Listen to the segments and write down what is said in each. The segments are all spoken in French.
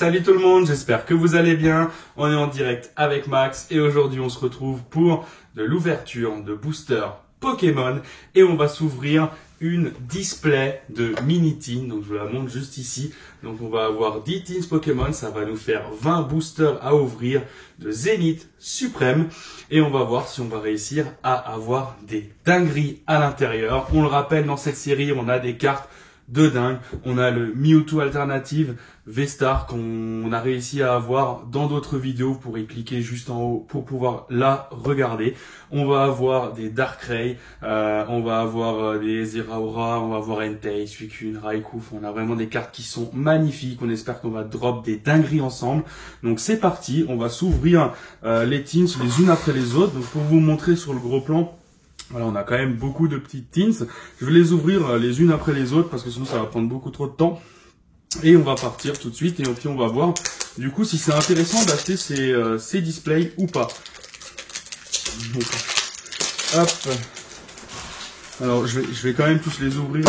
salut tout le monde, j'espère que vous allez bien. On est en direct avec Max et aujourd'hui on se retrouve pour de l'ouverture de booster Pokémon et on va s'ouvrir une display de mini tin. Donc je vous la montre juste ici. Donc on va avoir 10 tins Pokémon, ça va nous faire 20 boosters à ouvrir de Zénith Suprême et on va voir si on va réussir à avoir des dingueries à l'intérieur. On le rappelle, dans cette série, on a des cartes de dingue. On a le Mewtwo Alternative V-Star qu'on a réussi à avoir dans d'autres vidéos. Vous pourrez cliquer juste en haut pour pouvoir la regarder. On va avoir des Darkrai, on va avoir des Zeraora, on va avoir Entei, Suicune, Raikou. On a vraiment des cartes qui sont magnifiques. On espère qu'on va drop des dingueries ensemble. Donc c'est parti, on va s'ouvrir les tins les unes après les autres. Donc pour vous montrer sur le gros plan, voilà, on a quand même beaucoup de petites tins. Je vais les ouvrir les unes après les autres parce que sinon ça va prendre beaucoup trop de temps. Et on va partir tout de suite et puis on va voir du coup si c'est intéressant d'acheter ces displays ou pas. Donc, hop. Alors je vais quand même tous les ouvrir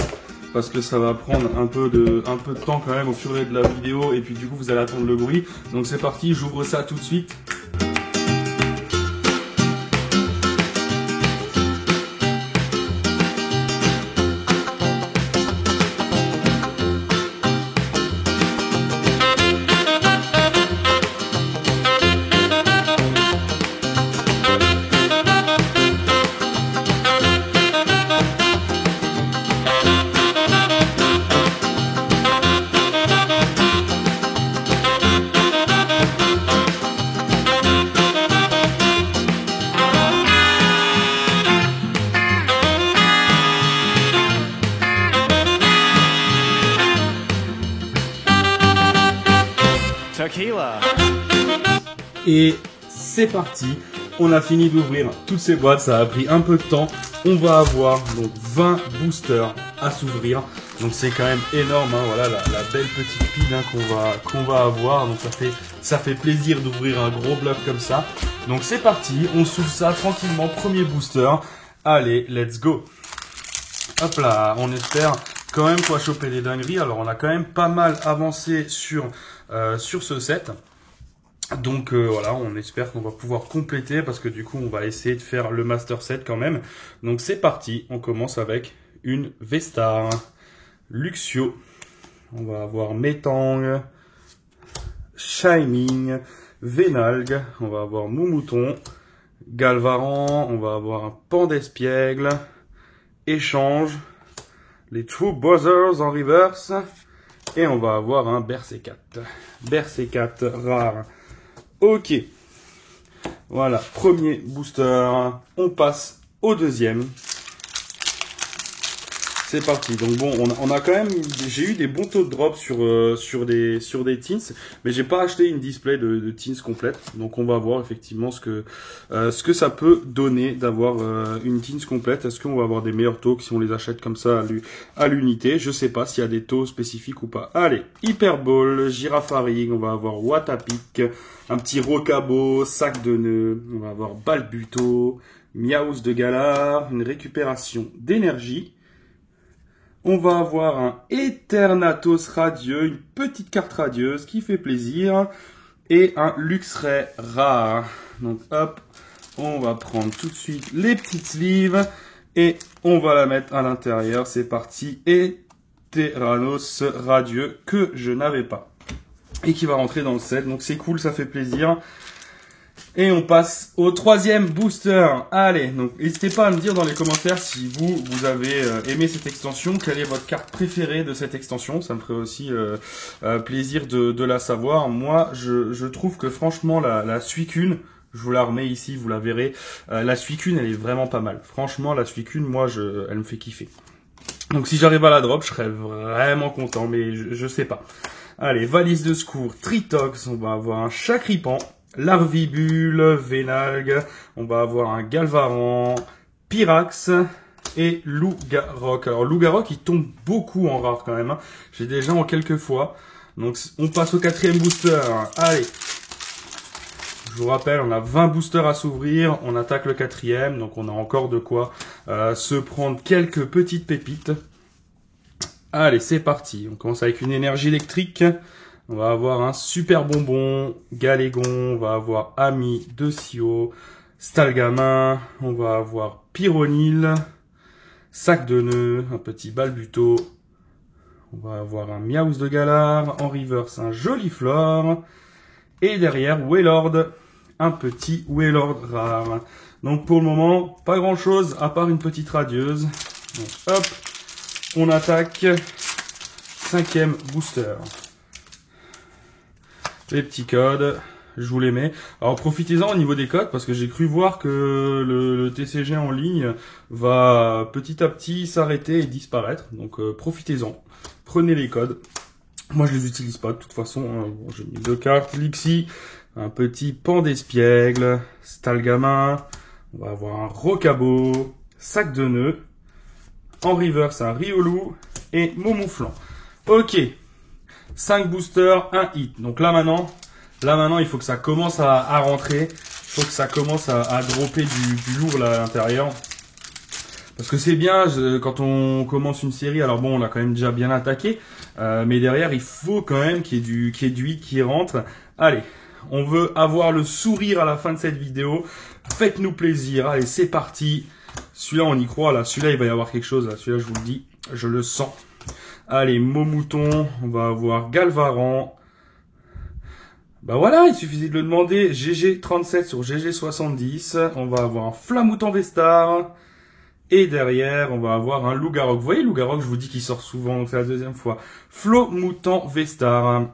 parce que ça va prendre un peu de temps quand même au fur et à mesure de la vidéo et puis du coup vous allez attendre le bruit. Donc c'est parti, j'ouvre ça tout de suite. Tequila. Et c'est parti, on a fini d'ouvrir toutes ces boîtes, ça a pris un peu de temps. On va avoir donc 20 boosters à s'ouvrir, donc c'est quand même énorme, hein. Voilà la belle petite pile hein, qu'on va avoir, donc ça fait plaisir d'ouvrir un gros bloc comme ça. Donc c'est parti, on s'ouvre ça tranquillement, premier booster, allez let's go. Hop là, on espère quand même qu'on va choper des dingueries. Alors on a quand même pas mal avancé sur ce set. Donc voilà, on espère qu'on va pouvoir compléter parce que du coup on va essayer de faire le master set quand même. Donc c'est parti, on commence avec une V-Star, Luxio, on va avoir Metang, Shining, Vénalgue, on va avoir Moumouton, Galvaran, on va avoir un Pandespiègle, Échange, les True Brothers en reverse et on va avoir un Berserkat. Berserkat rare. Ok, voilà, premier booster, on passe au deuxième. C'est parti, donc bon, on a quand même, j'ai eu des bons taux de drop sur des tins, mais j'ai pas acheté une display de tins complète, donc on va voir effectivement ce que ça peut donner d'avoir une tins complète. Est-ce qu'on va avoir des meilleurs taux que si on les achète comme ça à l'unité? Je sais pas s'il y a des taux spécifiques ou pas. Allez, Hyper Ball, Girafarig, on va avoir Watapic, un petit Rocabo, Sac de nœuds, on va avoir Balbuto, Miaus de Galar, une récupération d'énergie. On va avoir un Eternatus radieux, une petite carte radieuse qui fait plaisir. Et un Luxray rare. Donc hop, on va prendre tout de suite les petites sleeves. Et on va la mettre à l'intérieur. C'est parti. Eternatus radieux que je n'avais pas. Et qui va rentrer dans le set. Donc c'est cool, ça fait plaisir. Et on passe au troisième booster. Allez, donc n'hésitez pas à me dire dans les commentaires si vous avez aimé cette extension, quelle est votre carte préférée de cette extension. Ça me ferait aussi plaisir de la savoir. Moi, je trouve que franchement, la Suicune, je vous la remets ici, vous la verrez. La Suicune, elle est vraiment pas mal. Franchement, la Suicune, moi, elle me fait kiffer. Donc si j'arrive à la drop, je serais vraiment content, mais je sais pas. Allez, valise de secours, Tritox, on va avoir un Chacripan. Larvibule, Vénalgue, on va avoir un Galvaran, Pyrax et Lougarok. Alors Lougarok, il tombe beaucoup en rare quand même, hein. J'ai déjà en quelques fois. Donc on passe au quatrième booster. Allez, je vous rappelle, on a 20 boosters à s'ouvrir, on attaque le quatrième, donc on a encore de quoi se prendre quelques petites pépites. Allez, c'est parti. On commence avec une énergie électrique, On va avoir un super bonbon, Galégon, on va avoir Ami de Sio, Stalgamin, on va avoir Pyronil, Sac de nœuds, un petit Balbuto, on va avoir un Miaus de Galar, en reverse un joli Flore, et derrière Wailord, un petit Wailord rare. Donc pour le moment, pas grand chose à part une petite radieuse. Donc hop, on attaque 5e booster. Les petits codes, je vous les mets. Alors profitez-en au niveau des codes parce que j'ai cru voir que le TCG en ligne va petit à petit s'arrêter et disparaître. Donc profitez-en, prenez les codes. Moi je les utilise pas de toute façon. Bon, j'ai mis 2 cartes, Lixie, un petit Pan d'Espiègle, Stalgamin, on va avoir un Rocabo, Sac de nœuds, en reverse un Riolu et Momouflant. Ok. 5 boosters, 1 hit. Donc là maintenant, il faut que ça commence à rentrer. Il faut que ça commence à dropper du lourd là à l'intérieur. Parce que c'est bien quand on commence une série. Alors bon, on a quand même déjà bien attaqué. Mais derrière, il faut quand même qu'il y ait du hit qui rentre. Allez, on veut avoir le sourire à la fin de cette vidéo. Faites-nous plaisir. Allez, c'est parti. Celui-là, on y croit. Là, celui-là, il va y avoir quelque chose. Là, celui-là, je vous le dis, je le sens. Allez, Momouton, on va avoir Galvaran. Bah voilà, il suffisait de le demander. GG37 sur GG70. On va avoir un Flamouton Vestar. Et derrière, on va avoir un Lougarok. Vous voyez, Lougarok, je vous dis qu'il sort souvent, donc c'est la deuxième fois. Flomouton Vestar.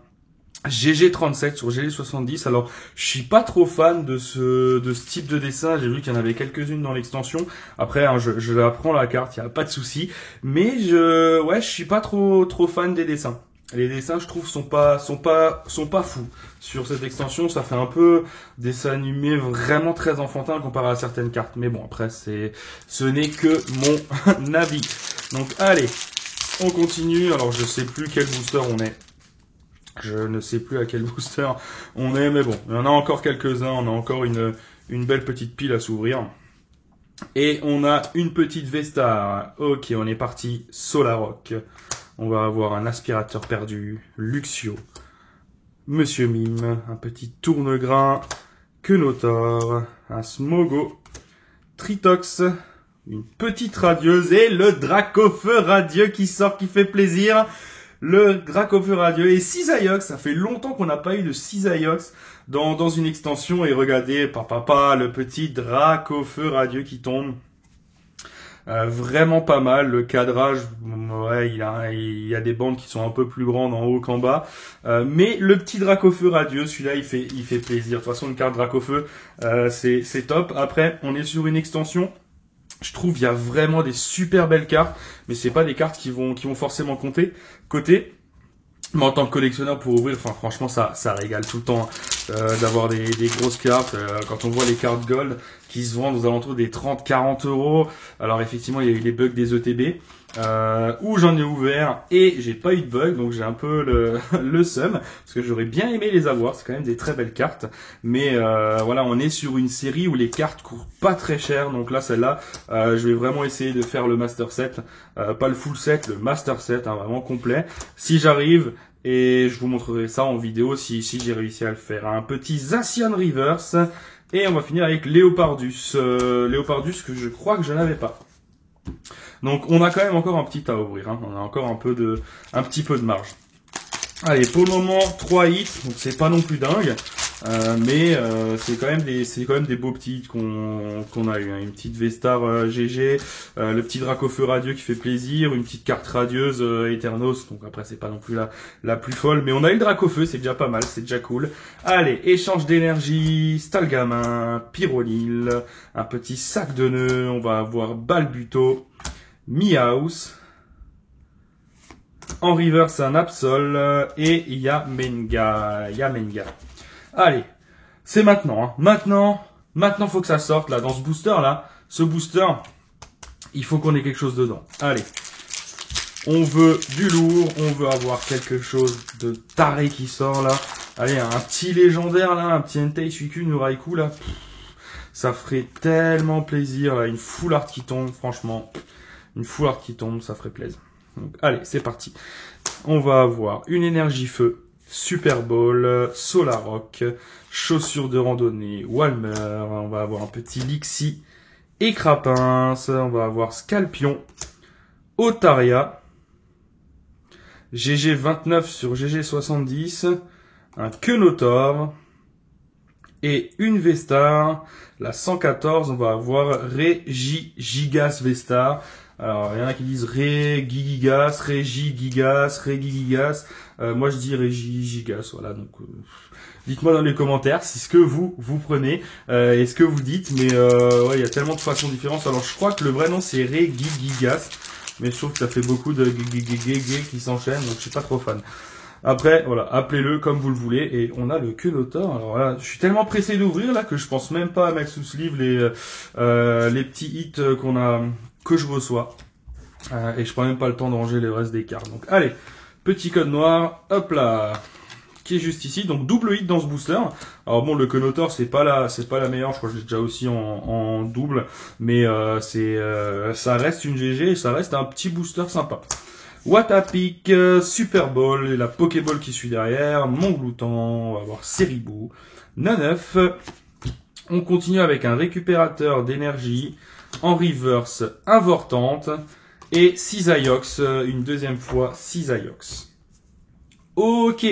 GG37 sur GG70. Alors, je suis pas trop fan de ce type de dessin. J'ai vu qu'il y en avait quelques-unes dans l'extension. Après, hein, je la prends la carte, il y a pas de souci. Mais je suis pas trop fan des dessins. Les dessins, je trouve, sont pas fous. Sur cette extension, ça fait un peu dessin animé vraiment très enfantin comparé à certaines cartes. Mais bon, après, ce n'est que mon avis. Donc, allez, on continue. Alors, je sais plus quel booster on est. Je ne sais plus à quel booster on est, mais bon, il y en a encore quelques-uns. On a encore une belle petite pile à s'ouvrir. Et on a une petite Vestar. Ok, on est parti. Solarok. On va avoir un aspirateur perdu. Luxio. Monsieur Mime. Un petit tourne-grain. Quenotor. Un Smogo. Tritox. Une petite radieuse. Et le Dracofeu radieux qui sort, qui fait plaisir. Le Dracofeu radieux et Cisaiox. Ça fait longtemps qu'on n'a pas eu de Cisaiox dans une extension. Et regardez, papa, le petit Dracofeu radieux qui tombe. Vraiment pas mal. Le cadrage, ouais, il y a des bandes qui sont un peu plus grandes en haut qu'en bas. Mais le petit Dracofeu radieux, celui-là, il fait plaisir. De toute façon, une carte Dracofeu, c'est top. Après, on est sur une extension. Je trouve il y a vraiment des super belles cartes, mais c'est pas des cartes qui vont forcément côté. Mais en tant que collectionneur pour ouvrir, enfin franchement ça régale tout le temps d'avoir des grosses cartes. Quand on voit les cartes gold qui se vendent aux alentours des 30-40 euros. Alors effectivement il y a eu les bugs des ETB où j'en ai ouvert et j'ai pas eu de bug, donc j'ai un peu le seum parce que j'aurais bien aimé les avoir. C'est quand même des très belles cartes, mais voilà, on est sur une série où les cartes courent pas très cher. Donc là celle-là, je vais vraiment essayer de faire le master set, pas le full set, le master set, hein, vraiment complet. Si j'arrive. Et je vous montrerai ça en vidéo si j'ai réussi à le faire. Un petit Zacian Reverse. Et on va finir avec Léopardus. Léopardus que je crois que je n'avais pas. Donc on a quand même encore un petit à ouvrir. Hein. On a encore un petit peu de marge. Allez, pour le moment, 3 hits. Donc c'est pas non plus dingue. Mais c'est quand même des beaux petits qu'on a eu. Hein. Une petite Vestar GG, le petit Dracofeu radieux qui fait plaisir, une petite carte radieuse Eternos. Donc après c'est pas non plus la plus folle, mais on a eu le Dracofeu, c'est déjà pas mal, c'est déjà cool. Allez, échange d'énergie, Stalgamin, Pyronil, un petit sac de nœuds, on va avoir Balbuto, Miaus. En reverse un Absol et Yamenga. Allez, c'est maintenant. Hein. Maintenant, faut que ça sorte là dans ce booster là. Ce booster, il faut qu'on ait quelque chose dedans. Allez, on veut du lourd, on veut avoir quelque chose de taré qui sort là. Allez, un petit légendaire là, un petit Entei Suicune Nuraiku là. Ça ferait tellement plaisir là, une full art qui tombe, franchement. Une full art qui tombe, ça ferait plaisir. Donc, allez, c'est parti. On va avoir une énergie feu, Super Bowl, Solarock, chaussures de randonnée, Walmer, on va avoir un petit Lixi et Crapince, on va avoir Scalpion, Otaria, GG29 sur GG70, un Kenotor et une Vestar, la 114, on va avoir Gigas Vestar. Alors, il y en a qui disent Gigas, Gigas. Moi, je dis Gigas, voilà. Donc, dites-moi dans les commentaires si ce que vous prenez et ce que vous dites. Mais ouais, il y a tellement de façons différentes. Alors, je crois que le vrai nom c'est Gigas, mais je trouve que ça fait beaucoup de qui s'enchaînent, donc je suis pas trop fan. Après, voilà, appelez-le comme vous le voulez. Et on a le Kenotor. Alors là, je suis tellement pressé d'ouvrir là que je pense même pas à mettre sous sleeve les petits hits que je reçois. Et je prends même pas le temps de ranger le reste des cartes. Donc allez, petit code noir, hop là, qui est juste ici. Donc double hit dans ce booster. Alors bon, le Kenotor c'est pas la meilleure. Je crois que j'ai déjà aussi en double, mais ça reste une GG et ça reste un petit booster sympa. Watapic, Super Bowl, et la Pokéball qui suit derrière, Montglouton, on va avoir Seribou, Naneuf. On continue avec un récupérateur d'énergie, en reverse, Invortante, et Cisaiox, une deuxième fois Cisaiox. Ok,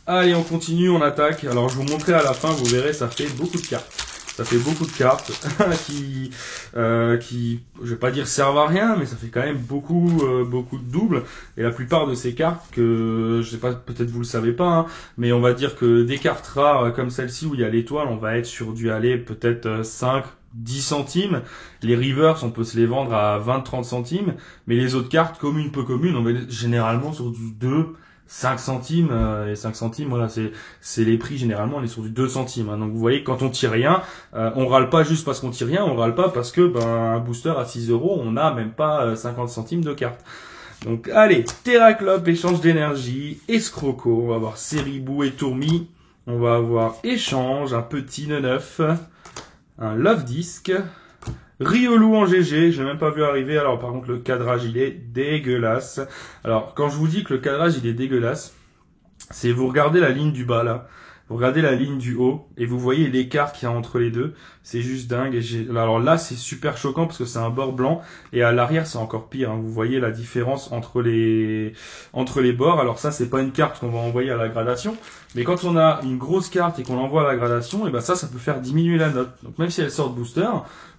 allez on continue, on attaque. Alors je vous montrerai à la fin, vous verrez, ça fait beaucoup de cartes. Ça fait beaucoup de cartes qui, je vais pas dire servent à rien, mais ça fait quand même beaucoup de doubles. Et la plupart de ces cartes que, je sais pas, peut-être vous le savez pas, hein, mais on va dire que des cartes rares comme celle-ci où il y a l'étoile, on va être sur du aller peut-être 5, 10 centimes. Les rivers, on peut se les vendre à 20-30 centimes. Mais les autres cartes, communes, peu communes, on va être généralement sur du 2, 5 centimes, et 5 centimes, voilà, c'est les prix, généralement, on est sur du 2 centimes, hein. Donc, vous voyez, quand on tire rien, on râle pas juste parce qu'on tire rien, on râle pas parce que, un booster à 6 €, on n'a même pas 50 centimes de carte. Donc, allez, Terraclope, échange d'énergie, Escroco, on va avoir Seribou et Tourmi, on va avoir échange, un petit neuf, un Love Disc, Riolu en GG, je l'ai même pas vu arriver. Alors par contre le cadrage il est dégueulasse. Alors quand je vous dis que le cadrage il est dégueulasse, c'est vous regardez la ligne du bas là, vous regardez la ligne du haut et vous voyez l'écart qu'il y a entre les deux. C'est juste dingue. Alors là c'est super choquant parce que c'est un bord blanc et à l'arrière c'est encore pire, hein. Vous voyez la différence entre les bords. Alors ça c'est pas une carte qu'on va envoyer à la gradation, mais quand on a une grosse carte et qu'on l'envoie à la gradation, et ben ça peut faire diminuer la note. Donc même si elle sort de booster,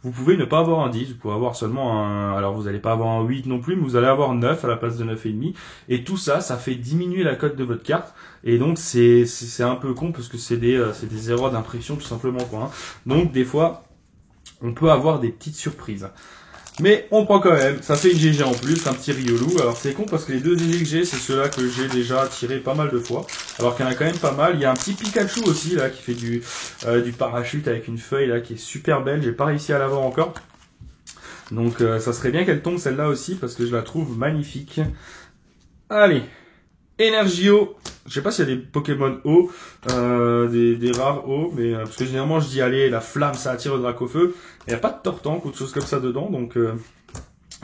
vous pouvez ne pas avoir un 10, vous pouvez avoir seulement un... Alors vous n'allez pas avoir un 8 non plus, mais vous allez avoir 9 à la place de 9,5. Et tout ça, ça fait diminuer la cote de votre carte. Et donc c'est un peu con parce que c'est des erreurs d'impression tout simplement, quoi, hein. Donc des fois, on peut avoir des petites surprises. Mais on prend quand même, ça fait une GG en plus, un petit Riolu. Alors c'est con parce que les deux GG que j'ai, c'est ceux-là que j'ai déjà tiré pas mal de fois. Alors qu'il y en a quand même pas mal. Il y a un petit Pikachu aussi là qui fait du parachute avec une feuille là qui est super belle. J'ai pas réussi à l'avoir encore. Donc ça serait bien qu'elle tombe celle-là aussi parce que je la trouve magnifique. Allez, Energio. Je sais pas s'il y a des Pokémon eau, des rares eau, mais parce que généralement je dis allez, la flamme ça attire le Dracofeu. Il n'y a pas de Tortank ou de choses comme ça dedans, donc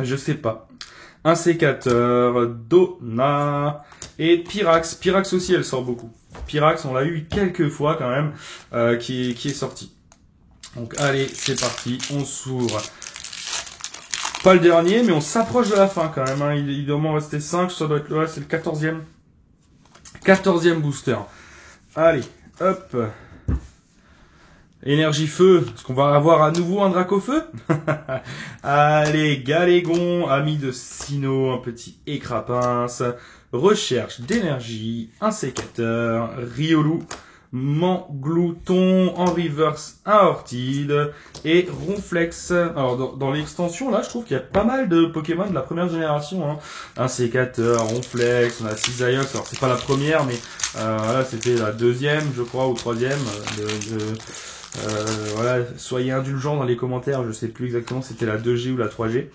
je sais pas. Un sécateur, Donna et Pyrax. Pyrax aussi elle sort beaucoup. Pyrax on l'a eu quelques fois quand même, qui est sorti. Donc allez, c'est parti, on s'ouvre. Pas le dernier, mais on s'approche de la fin quand même, hein. Il doit m'en rester 5, ça doit être le reste, c'est le 14e. 14e booster. Allez, hop. Énergie feu, est-ce qu'on va avoir à nouveau un Dracofeu? Allez, Galégon, ami de Sinnoh, un petit Écrapince, recherche d'énergie, un sécateur, Riolu, Montglouton, en reverse, un Ortide et Ronflex. Alors dans l'extension là, je trouve qu'il y a pas mal de Pokémon de la première génération, hein. Un sécateur, Ronflex, on a Cisaiox. Alors c'est pas la première, mais voilà, c'était la deuxième, je crois, ou troisième. Voilà, soyez indulgents dans les commentaires, je sais plus exactement si c'était la 2G ou la 3G.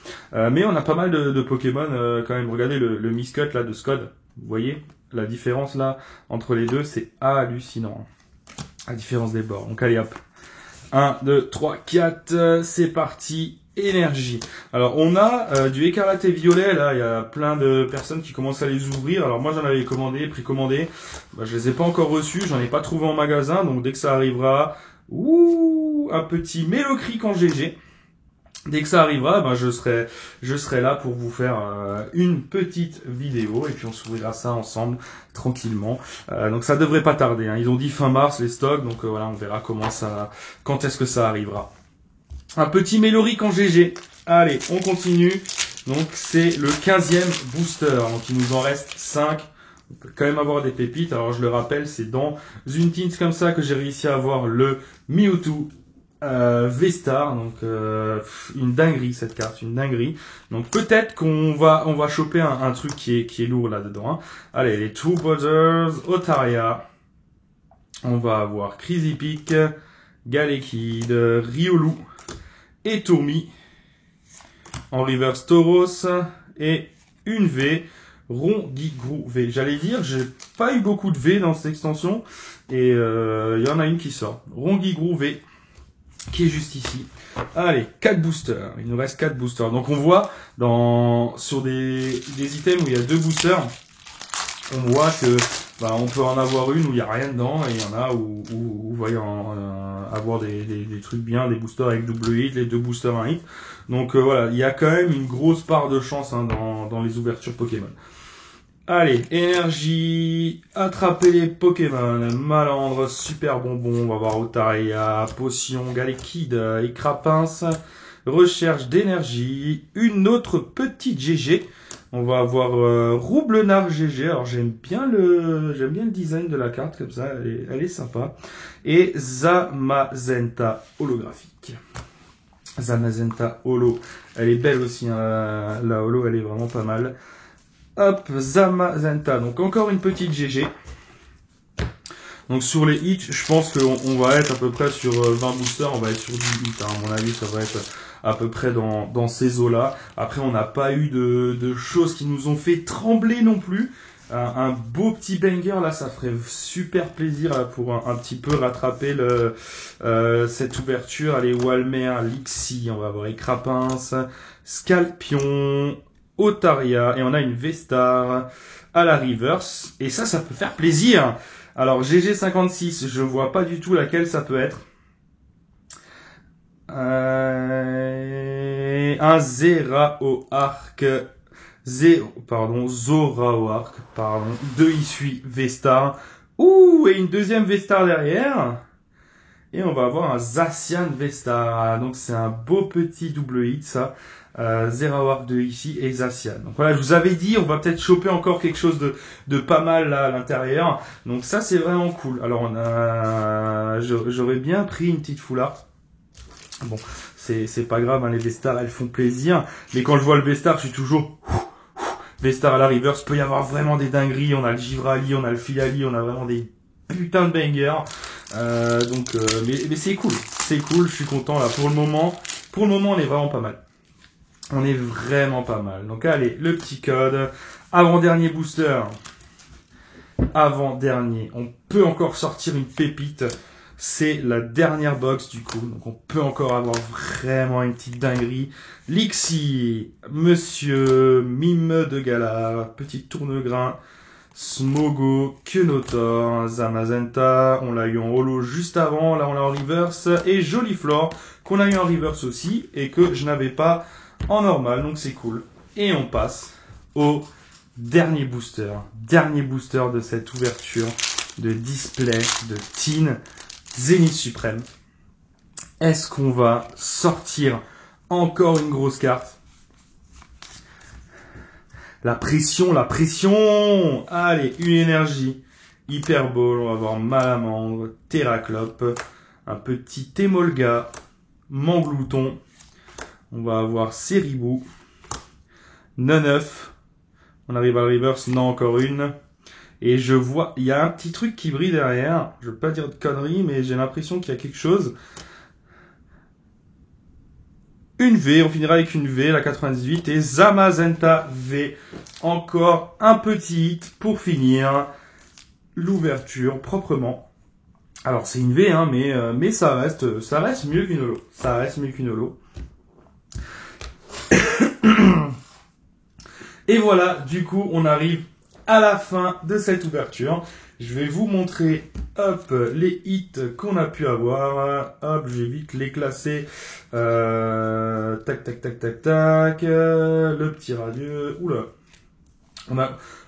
Mais on a pas mal de Pokémon quand même. Regardez le Miscut là de Scud, vous voyez la différence là entre les deux, c'est hallucinant. La différence des bords. Donc allez hop. 1, 2, 3, 4, c'est parti. énergie. Alors on a du écarlate et violet, là il y a plein de personnes qui commencent à les ouvrir. Alors moi j'en avais commandé, précommandé, je les ai pas encore reçus, j'en ai pas trouvé en magasin, donc dès que ça arrivera, un petit Mélocric en GG. Dès que ça arrivera, je serai là pour vous faire une petite vidéo et puis on s'ouvrira ça ensemble tranquillement. Donc ça devrait pas tarder, hein. Ils ont dit fin mars les stocks, donc voilà, on verra quand est-ce que ça arrivera. Un petit Mélocric en GG. Allez, on continue. Donc c'est le 15e booster. Donc il nous en reste 5. On peut quand même avoir des pépites. Alors je le rappelle, c'est dans une tins comme ça que j'ai réussi à avoir le Mewtwo V-Star. Donc une dinguerie cette carte, une dinguerie. Donc peut-être qu'on va choper un truc qui est lourd là-dedans, hein. Allez, les Two Brothers, Otaria. On va avoir Crazy Peak, Galekid, Riolu et Tourmi en reverse Tauros et une V Rongigrou V. J'allais dire, j'ai pas eu beaucoup de V dans cette extension et il y en a une qui sort. Rongigrou V qui est juste ici. Allez, 4 boosters. Il nous reste 4 boosters. Donc on voit sur des items où il y a 2 boosters, on voit que on peut en avoir une où il n'y a rien dedans et il y en a où vous voyez avoir des trucs bien, des boosters avec double hit, les 2 boosters 1 hit. Donc voilà, il y a quand même une grosse part de chance, hein, dans les ouvertures Pokémon. Allez, énergie, attraper les Pokémon, Malandre, super bonbon, on va voir Otaria, potion, Galekid et Crapince, recherche d'énergie, une autre petite GG. On va avoir Roublenard GG. Alors j'aime bien le design de la carte comme ça, elle est sympa. Et Zamazenta holographique. Zamazenta holo, elle est belle aussi, hein, la holo, elle est vraiment pas mal. Hop, Zamazenta. Donc encore une petite GG. Donc sur les hits, je pense qu'on va être à peu près sur 20 boosters, on va être sur 10 hits, hein. À mon avis, ça va être à peu près dans ces eaux-là. Après, on n'a pas eu de choses qui nous ont fait trembler non plus. Un beau petit banger, là, ça ferait super plaisir là, pour un petit peu rattraper cette ouverture. Allez, Walmer, Lixi, on va avoir Crapince, Scalpion, Otaria, et on a une V-Star à la reverse. Et ça peut faire plaisir. Alors, GG56, je vois pas du tout laquelle ça peut être. Un Zeraoark, Zoraoark, 2 issues V-Star. Et une deuxième V-Star derrière. Et on va avoir un Zacian V-Star. Donc c'est un beau petit double hit, ça. Zeraoark 2 ici et Zacian. Donc voilà, je vous avais dit, on va peut-être choper encore quelque chose de pas mal là à l'intérieur. Donc ça, c'est vraiment cool. Alors j'aurais bien pris une petite full art. Bon, c'est pas grave, hein, les V-Stars, elles font plaisir. Mais quand je vois le V-Star, je suis toujours... V-Star à la reverse, peut y avoir vraiment des dingueries. On a le Givrali, on a le Filali, on a vraiment des putains de bangers. Mais c'est cool. C'est cool, je suis content là. Pour le moment, on est vraiment pas mal. On est vraiment pas mal. Donc allez, le petit code. Avant-dernier booster. Avant-dernier. On peut encore sortir une pépite. C'est la dernière box du coup, donc on peut encore avoir vraiment une petite dinguerie. Lixi, Monsieur Mime de Galar, Petit Tournegrain, Smogo, Kenotor, Zamazenta, on l'a eu en holo juste avant, là on l'a en reverse, et Joliflore, qu'on a eu en reverse aussi, et que je n'avais pas en normal, donc c'est cool. Et on passe au dernier booster de cette ouverture de display de Tin Zénith Suprême. Est-ce qu'on va sortir encore une grosse carte? La pression. Allez, une énergie. Hyperbole, on va avoir Malamandre, Terraclope, un petit Témolga, Manglouton. On va avoir Seribou, Neneuf. On arrive à la reverse, non, encore une. Et je vois, il y a un petit truc qui brille derrière. Je veux pas dire de conneries, mais j'ai l'impression qu'il y a quelque chose. Une V, on finira avec une V, la 98. Et Zamazenta V. Encore un petit hit pour finir l'ouverture proprement. Alors c'est une V, hein, mais ça reste mieux qu'une holo. Ça reste mieux qu'une holo. Et voilà, du coup, on arrive à la fin de cette ouverture. Je vais vous montrer, hop, les hits qu'on a pu avoir. Hop, je vais vite les classer. Tac, tac, tac, tac, tac. Le petit radieux. Oula.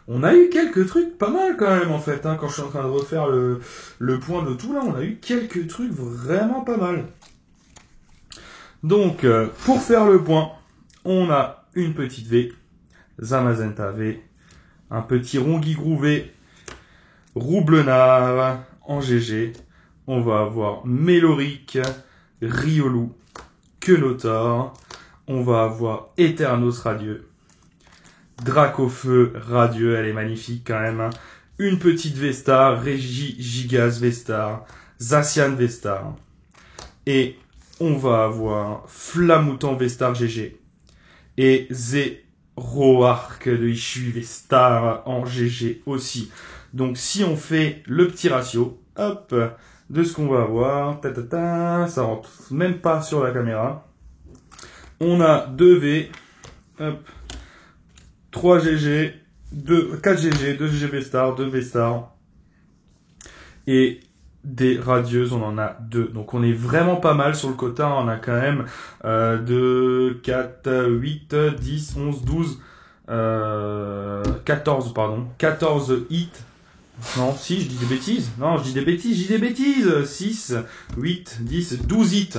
On a eu quelques trucs pas mal quand même en fait. Hein, quand je suis en train de refaire le point de tout là, on a eu quelques trucs vraiment pas mal. Donc, pour faire le point, on a une petite V. Zamazenta V. Un petit Ronguigrou V. Roublenard en GG. On va avoir Méloric, Riolu, Quenotor. On va avoir Eternos Radieux. Dracofeu Radieux, elle est magnifique quand même. Hein. Une petite Vestar, Régi Gigas Vestar, Zacian Vestar. Et on va avoir Flamoutant Vestar GG. Et Zero Arc de Ishui Vestar en GG aussi. Donc si on fait le petit ratio, hop, de ce qu'on va avoir, ça rentre même pas sur la caméra. On a 2 V, hop, 3 GG, 4 GG, 2 GG Vestar, 2 Vestar. Et des radieuses, on en a 2. Donc on est vraiment pas mal sur le quota. On a quand même 2, 4, 8, 10, 11, 12, 14, pardon. 14 hits. Non, si, je dis des bêtises. Non, je dis des bêtises. 6, 8, 10, 12 hits.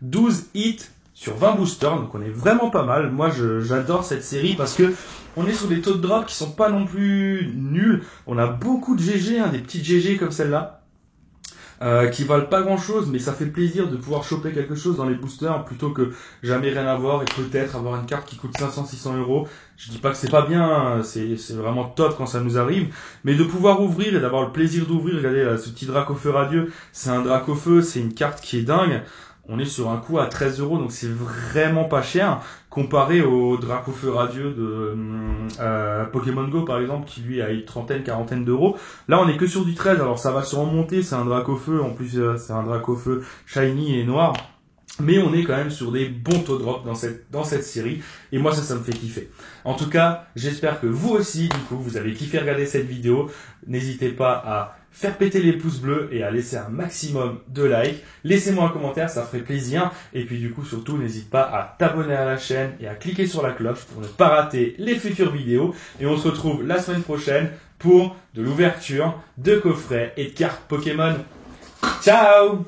12 hits sur 20 boosters. Donc on est vraiment pas mal. Moi, j'adore cette série parce que on est sur des taux de drop qui sont pas non plus nuls. On a beaucoup de GG, hein, des petites GG comme celle-là. Qui valent pas grand chose, mais ça fait plaisir de pouvoir choper quelque chose dans les boosters plutôt que jamais rien avoir et peut-être avoir une carte qui coûte 500-600 euros. Je dis pas que c'est pas bien, hein, c'est vraiment top quand ça nous arrive, mais de pouvoir ouvrir et d'avoir le plaisir d'ouvrir, regardez là, ce petit Dracofeu Radieux, c'est un Dracofeu, c'est une carte qui est dingue. On est sur un coût à 13 euros, donc c'est vraiment pas cher comparé au Dracofeu Radieux de Pokémon Go par exemple, qui lui a une trentaine, quarantaine d'euros. Là, on est que sur du 13, alors ça va se remonter, c'est un Dracofeu, en plus c'est un Dracofeu shiny et noir. Mais on est quand même sur des bons taux de drop dans cette série. Et moi, ça me fait kiffer. En tout cas, j'espère que vous aussi, du coup, vous avez kiffé regarder cette vidéo. N'hésitez pas à faire péter les pouces bleus et à laisser un maximum de likes. Laissez-moi un commentaire, ça ferait plaisir. Et puis du coup, surtout, n'hésite pas à t'abonner à la chaîne et à cliquer sur la cloche pour ne pas rater les futures vidéos. Et on se retrouve la semaine prochaine pour de l'ouverture de coffrets et de cartes Pokémon. Ciao!